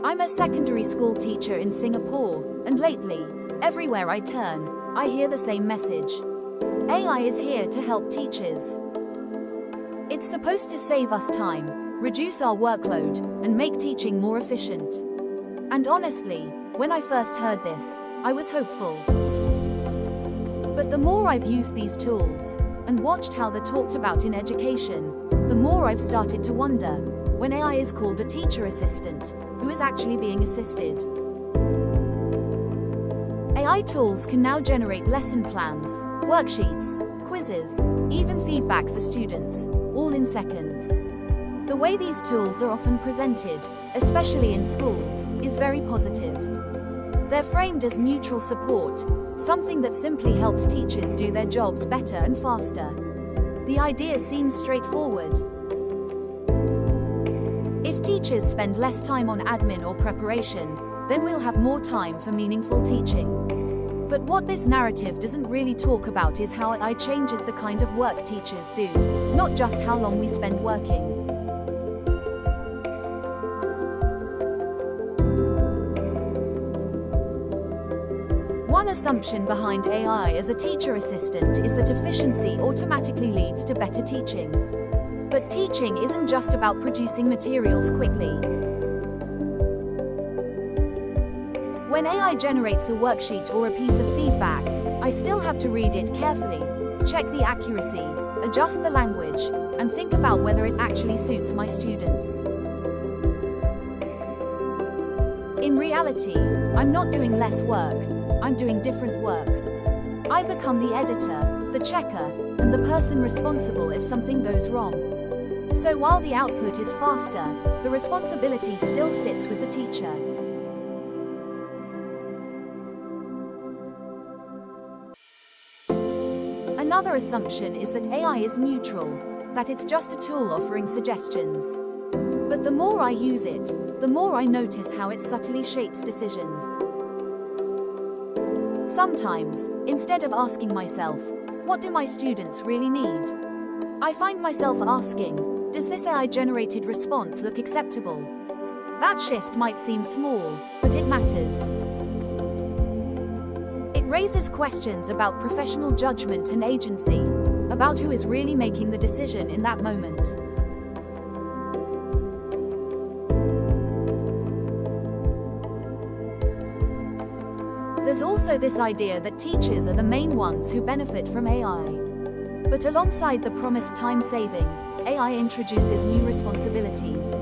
I'm a secondary school teacher in Singapore, and lately, everywhere I turn, I hear the same message. AI is here to help teachers. It's supposed to save us time, reduce our workload, and make teaching more efficient. And honestly, when I first heard this, I was hopeful. But the more I've used these tools, and watched how they're talked about in education, the more I've started to wonder, when AI is called a teacher assistant, who is actually being assisted? AI tools can now generate lesson plans, worksheets, quizzes, even feedback for students, all in seconds. The way these tools are often presented, especially in schools, is very positive. They're framed as mutual support, something that simply helps teachers do their jobs better and faster. The idea seems straightforward. If teachers spend less time on admin or preparation, then we'll have more time for meaningful teaching. But what this narrative doesn't really talk about is how AI changes the kind of work teachers do, not just how long we spend working. One assumption behind AI as a teacher assistant is that efficiency automatically leads to better teaching. But teaching isn't just about producing materials quickly. When AI generates a worksheet or a piece of feedback, I still have to read it carefully, check the accuracy, adjust the language, and think about whether it actually suits my students. In reality, I'm not doing less work, I'm doing different work. I become the editor, the checker, and the person responsible if something goes wrong. So while the output is faster, the responsibility still sits with the teacher. Another assumption is that AI is neutral, that it's just a tool offering suggestions. But the more I use it, the more I notice how it subtly shapes decisions. Sometimes, instead of asking myself, what do my students really need? I find myself asking, does this AI-generated response look acceptable? That shift might seem small, but it matters. It raises questions about professional judgment and agency, about who is really making the decision in that moment. There's also this idea that teachers are the main ones who benefit from AI. But alongside the promised time saving, AI introduces new responsibilities.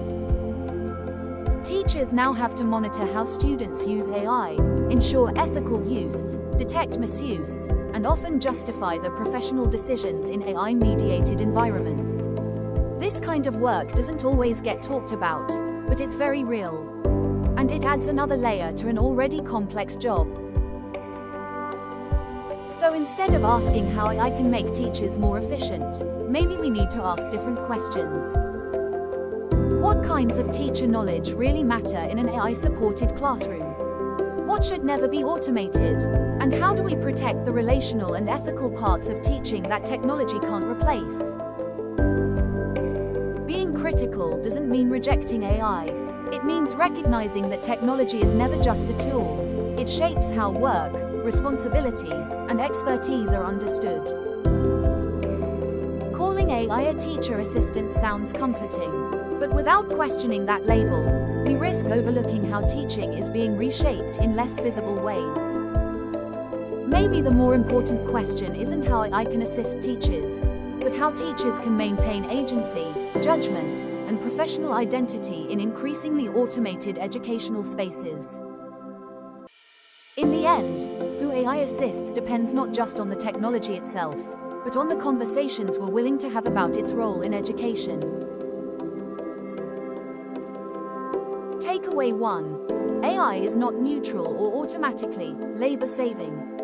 Teachers now have to monitor how students use AI, ensure ethical use, detect misuse, and often justify the professional decisions in AI-mediated environments. This kind of work doesn't always get talked about, but it's very real. And it adds another layer to an already complex job. So instead of asking how AI can make teachers more efficient, maybe we need to ask different questions. What kinds of teacher knowledge really matter in an AI-supported classroom? What should never be automated? And how do we protect the relational and ethical parts of teaching that technology can't replace? Being critical doesn't mean rejecting AI. It means recognizing that technology is never just a tool. It shapes how work, responsibility, and expertise are understood. Calling AI a teacher assistant sounds comforting, but without questioning that label, we risk overlooking how teaching is being reshaped in less visible ways. Maybe the more important question isn't how AI can assist teachers, but how teachers can maintain agency, judgment, and professional identity in increasingly automated educational spaces. In the end, who AI assists depends not just on the technology itself, but on the conversations we're willing to have about its role in education. Takeaway 1. AI is not neutral or automatically labor-saving.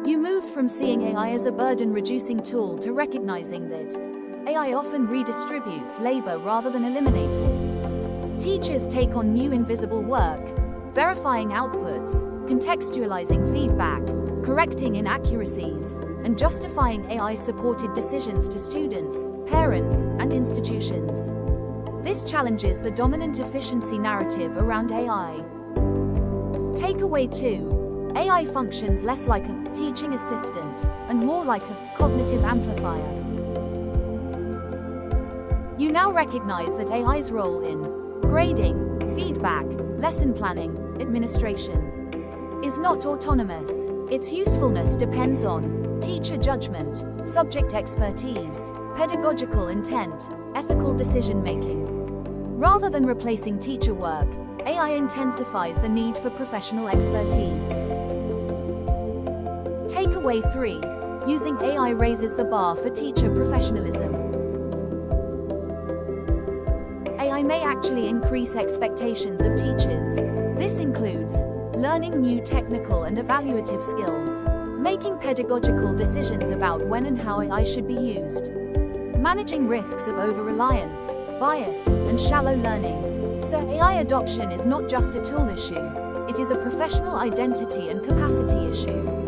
You moved from seeing AI as a burden-reducing tool to recognizing that AI often redistributes labor rather than eliminates it. Teachers take on new invisible work, verifying outputs, contextualizing feedback, correcting inaccuracies, and justifying AI-supported decisions to students, parents, and institutions. This challenges the dominant efficiency narrative around AI. Takeaway 2. AI functions less like a teaching assistant and more like a cognitive amplifier. You now recognize that AI's role in grading, feedback, lesson planning, administration is not autonomous. Its usefulness depends on teacher judgment, subject expertise, pedagogical intent, ethical decision-making. Rather than replacing teacher work, AI intensifies the need for professional expertise. Takeaway 3. Using AI raises the bar for teacher professionalism. AI may actually increase expectations of teachers. This includes learning new technical and evaluative skills, making pedagogical decisions about when and how AI should be used, managing risks of over-reliance, bias, and shallow learning. So AI adoption is not just a tool issue, it is a professional identity and capacity issue.